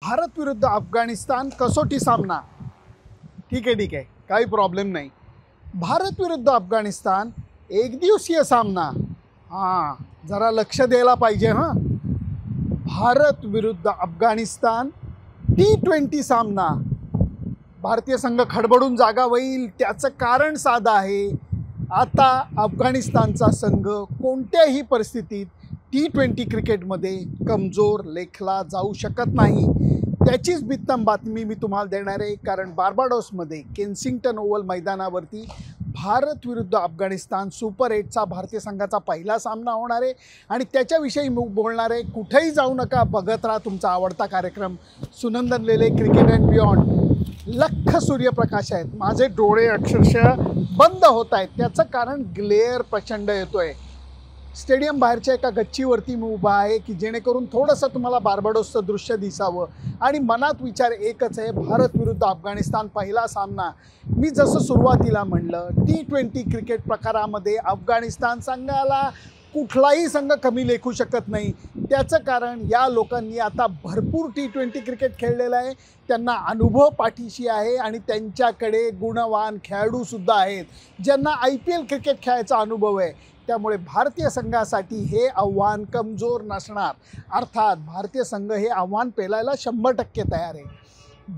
भारत विरुद्ध अफगाणिस्तान कसोटी सामना। ठीक आहे, काही प्रॉब्लेम नाही। भारत विरुद्ध अफगाणिस्तान एकदिवसीय सामना, जरा लक्ष द्यायला पाहिजे। भारत विरुद्ध अफगाणिस्तान T20 सामना। भारतीय संघ खडबडून जागा होईल त्याचं कारण साधं आहे, आता अफगाणिस्तानचा संघ कोणत्याही परिस्थितीत T20 क्रिकेटमध्ये कमजोर लेखला जाऊ शकत नाही। त्याचीच बित्तम बातमी मी तुम्हाला देणार आहे, कारण बार्बाडोसमध्ये केन्सिंग्टन ओव्हल मैदानावरती भारत विरुद्ध अफगाणिस्तान सुपर 8चा भारतीय संघाचा पहिला सामना होणार आहे आणि त्याच्याविषयी मी बोलणार आहे। कुठेही जाऊ नका, बघत राहा तुमचा आवडता कार्यक्रम सुनंदन लेले क्रिकेट अँड बियॉन्ड। लख सूर्यप्रकाश आहेत, माझे डोळे अक्षरशः बंद होत आहेत। त्याचं कारण ग्लेअर प्रचंड येतोय। स्टेडियम बाहेरच्या एका गच्चीवरती मी उभा आहे की जेणेकरून थोडंसं तुम्हाला बार्बाडोसचं दृश्य दिसावं आणि मनात विचार एकच आहे, भारत विरुद्ध अफगाणिस्तान पहिला सामना। मी जसं सुरुवातीला म्हणलं, T20 क्रिकेट प्रकारामध्ये अफगाणिस्तान संघाला कुठलाही संघ कमी लेखू शकत नाही। त्याचं कारण या लोकांनी आता भरपूर T20 क्रिकेट खेळलेलं आहे, त्यांना अनुभव पाठीशी आहे आणि त्यांच्याकडे गुणवान खेळाडूसुद्धा आहेत ज्यांना IPL क्रिकेट खेळायचा अनुभव आहे। त्यामुळे भारतीय संघासाठी हे आव्हान कमजोर नसणार, अर्थात भारतीय संघ हे आव्हान पेलायला 100% तयार आहे।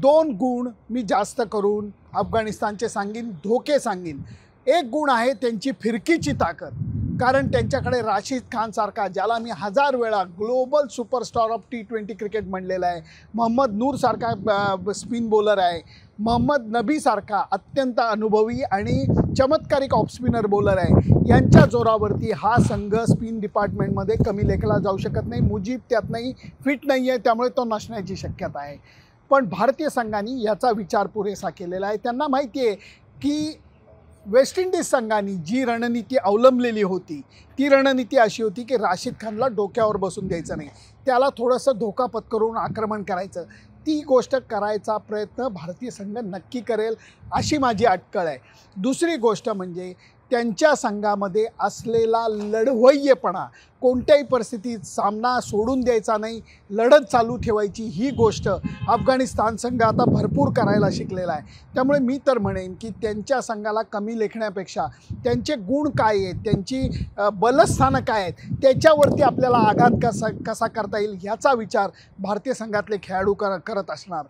2 गुण मी जास्त करून अफगाणिस्तानचे सांगीन, धोके सांगीन। एक गुण आहे त्यांची फिरकीची ताकद, कारण त्यांच्याकडे राशिद खान सारखा, ज्याला मी 1000 वेळा global superstar of T20 cricket म्हणलेला आहे, मोहम्मद नूर सारखा स्पिन बॉलर आहे, मोहम्मद नबी सारखा अत्यंत अनुभवी आणि चमत्कारिक ऑफ स्पिनर बॉलर आहे। यांच्या जोरावरती हा संघ स्पिन डिपार्टमेंटमध्ये कमी लेखला जाऊ शकत नाही। मुजीब त्यात नाही, फिट नाही आहे, त्यामुळे तो नसण्याची शक्यता आहे। पण भारतीय संघाने याचा विचार पुरेसा केलेला आहे। त्यांना माहिती आहे की वेस्ट इंडिज संघाने जी रणनीती अवलंबलेली होती ती रणनीती अशी होती की राशिद खानला डोक्यावर बसून द्यायचं नाही, त्याला थोडंसं धोका पत्करून आक्रमण करायचं। ती गोष्ट करायचा प्रयत्न भारतीय संघ नक्की करेल अशी माझी अटकळ आहे। दुसरी गोष्ट म्हणजे त्यांच्या संघामध्ये असलेला लढवय्येपणा, कोणत्याही परिस्थितीत सामना सोडून द्यायचा नाही, लढत चालू ठेवायची, ही गोष्ट अफगाणिस्तान संघ आता भरपूर करायला शिकलेला आहे। त्यामुळे मी तर म्हणेन की त्यांच्या संघाला कमी लेखण्यापेक्षा त्यांचे गुण काय आहेत, त्यांची बलस्थानं काय आहेत, त्याच्यावरती आपल्याला आघात कसा करता येईल ह्याचा विचार भारतीय संघातले खेळाडू करत असणार।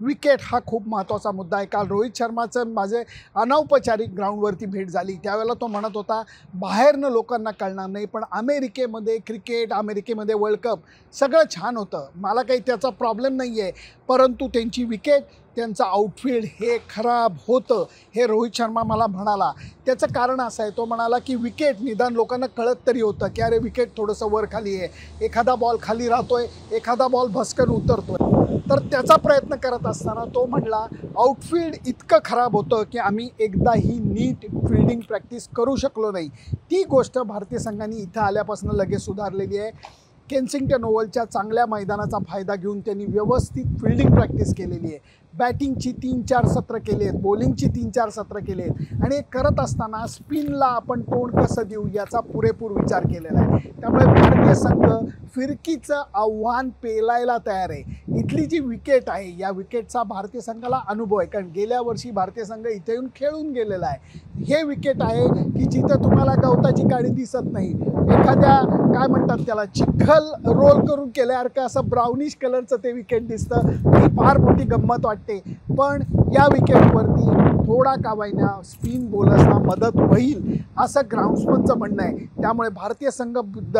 विकेट हा खूप महत्त्वाचा मुद्दा आहे। काल रोहित शर्माचं माझे अनौपचारिक ग्राउंडवरती भेट झाली, त्यावेळेला तो म्हणत होता बाहेरनं लोकांना कळणार नाही, पण अमेरिकेमध्ये क्रिकेट, अमेरिकेमध्ये वर्ल्ड कप सगळं छान होतं, मला काही त्याचा प्रॉब्लेम नाही आहे, परंतु त्यांची विकेट, त्यांचं आउटफील्ड हे खराब होतं, हे रोहित शर्मा मला म्हणाला। त्याचं कारण असं आहे, तो म्हणाला की विकेट निदान लोकांना कळत तरी होतं की अरे विकेट थोडंसं वर खाली आहे, एखादा बॉल खाली राहतोय, एखादा बॉल भस्कन उतरतोय। तर त्याचा प्रयत्न करत असताना तो म्हणला आउटफील्ड इतकं खराब होतं की आम्ही एकदाही नीट फिल्डिंग प्रॅक्टिस करू शकलो नाही। ती गोष्ट भारतीय संघाने इथं आल्यापासून लगेच सुधारलेली आहे। केन्सिंग्टन ओव्हलच्या चांगल्या मैदानाचा फायदा घेऊन त्यांनी व्यवस्थित फिल्डिंग प्रॅक्टिस केलेली आहे। बॅटिंगची 3-4 सत्र केली आहेत, बॉलिंगची 3-4 सत्र केली आहेत आणि हे करत असताना स्पिनला आपण तोंड कसं देऊ याचा पुरेपूर विचार केलेला आहे। त्यामुळे भारतीय संघ फिरकीचं आव्हान पेलायला तयार आहे। इथली जी विकेट आहे, या विकेटचा भारतीय संघाला अनुभव आहे, कारण गेल्या वर्षी भारतीय संघ इथे येऊन खेळून गेलेला आहे। हे विकेट आहे की जिथं तुम्हाला गवताची काडी दिसत नाही, एखाद्या काय म्हणतात त्याला चिखल रोल करून केल्यासारखं असं ब्राउनिश कलरचं ते विकेट दिसतं, ही फार मोठी गंमत वाटते। पण या विकेटवरती थोडा का होईना स्पिन बॉलर्सना मदत होईल असं ग्राउंड्समनचं म्हणणं आहे। त्यामुळे भारतीय संघ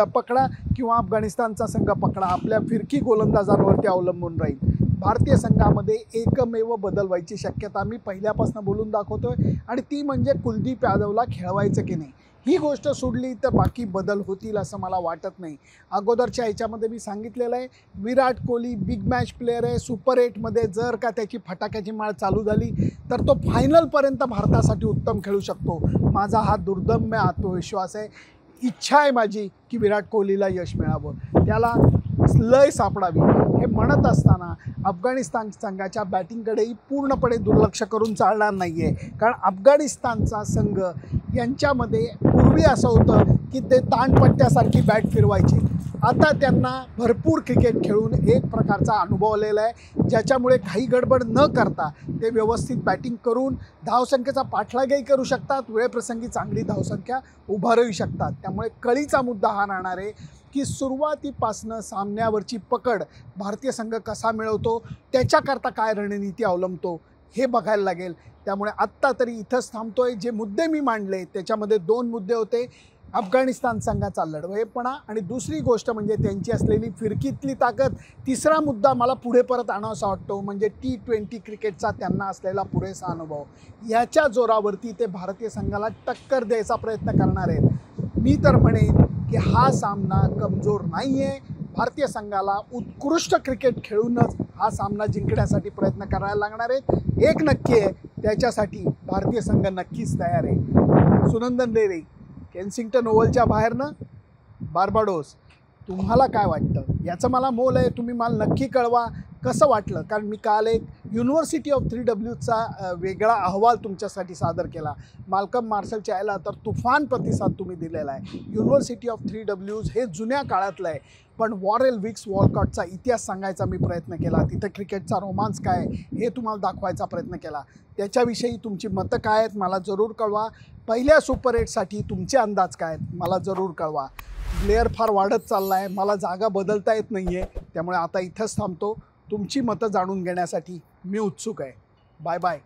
पकडा किंवा अफगाणिस्तानचा संघ पकडा, आपल्या फिरकी गोलंदाजांवरती अवलंबून राहील। भारतीय संघामध्ये एकमेव बदल व्हायची शक्यता मी पहिल्यापासून बोलून दाखवतोय आणि ती म्हणजे कुलदीप यादवला खेळवायचं की नाही। ही गोष्ट सोडली तर बाकी बदल होतील असं मला वाटत नाही। अगोदरच्या ह्याच्यामध्ये मी सांगितलेलं आहे, Virat Kohli big match player आहे, सुपर 8मध्ये जर का त्याची फटाक्याची माळ चालू झाली तर तो फायनलपर्यंत भारतासाठी उत्तम खेळू शकतो। माझा हा दुर्दम्य आत्मविश्वास आहे। इच्छा आहे माझी की विराट कोहलीला यश मिळावं, त्याला लय सापडावी। हे म्हणत असताना अफगाणिस्तान संघाच्या बॅटिंगकडेही पूर्णपणे दुर्लक्ष करून चालणार नाही आहे, कारण अफगाणिस्तानचा संघ यांच्यामध्ये पूर्वी असं होतं की ते ताणपट्ट्यासारखी बॅट फिरवायची, आता त्यांना भरपूर क्रिकेट खेळून एक प्रकारचा अनुभव आलेला आहे, ज्याच्यामुळे काही गडबड न करता ते व्यवस्थित बॅटिंग करून धावसंख्येचा पाठलागही करू शकतात, वेळप्रसंगी चांगली धावसंख्या उभारू शकतात. त्यामुळे कळीचा मुद्दा हा राहणार आहे की सुरुवातीपासनं सामन्यावरची पकड भारतीय संघ कसा मिळवतो, त्याच्याकरता काय रणनीती अवलंबतो हे बघायला लागेल. त्यामुळे आत्ता तरी इथंच थांबतोय. जे मुद्दे मी मांडले त्याच्यामध्ये 2 मुद्दे होते, अफगाणिस्तान संघाचा लढवयेपणा आणि दुसरी गोष्ट म्हणजे त्यांची असलेली फिरकीतली ताकद. तिसरा मुद्दा मला पुढे परत आणावासा वाटतो म्हणजे T20 क्रिकेटचा त्यांना असलेला पुरेसा अनुभव. याच्या जोरावरती ते भारतीय संघाला टक्कर द्यायचा प्रयत्न करणार आहेत. मी तर म्हणेन की हा सामना कमजोर नाही आहे. भारतीय संघाला उत्कृष्ट क्रिकेट खेळूनच हा सामना जिंकण्यासाठी प्रयत्न करायला लागणार आहेत. एक नक्की आहे, त्याच्यासाठी भारतीय संघ नक्कीच तयार आहे. सुनंदन रेरे, केन्सिंग्टन ओव्हलच्या बाहेरनं बार्बाडोस. तुम्हाला काय वाटतं याचं मला मोल आहे. तुम्ही मला नक्की कळवा कसं वाटलं, कारण मी काल एक युनिव्हर्सिटी ऑफ 3Wचा वेगळा अहवाल तुमच्यासाठी सादर केला. माल्कम मार्शलच्या याला तर तुफान प्रतिसाद तुम्ही दिलेला आहे. युनिव्हर्सिटी ऑफ 3Ws हे जुन्या काळातलं आहे, पण वॉरेल विक्स वॉलकॉटचा इतिहास सांगायचा मी प्रयत्न केला. तिथं क्रिकेटचा रोमांस काय हे तुम्हाला दाखवायचा प्रयत्न केला. त्याच्याविषयी तुमची मतं काय आहेत मला जरूर कळवा. पहिल्या सुपर 8साठी तुमचे अंदाज काय आहेत मला जरूर कळवा. प्लेयर फार वाढत चालला आहे, मला जागा बदलता येत नाही आहे, त्यामुळे आता इथंच थांबतो. तुमची मतं जाणून घेण्यासाठी मी उत्सुक आहे. Bye bye.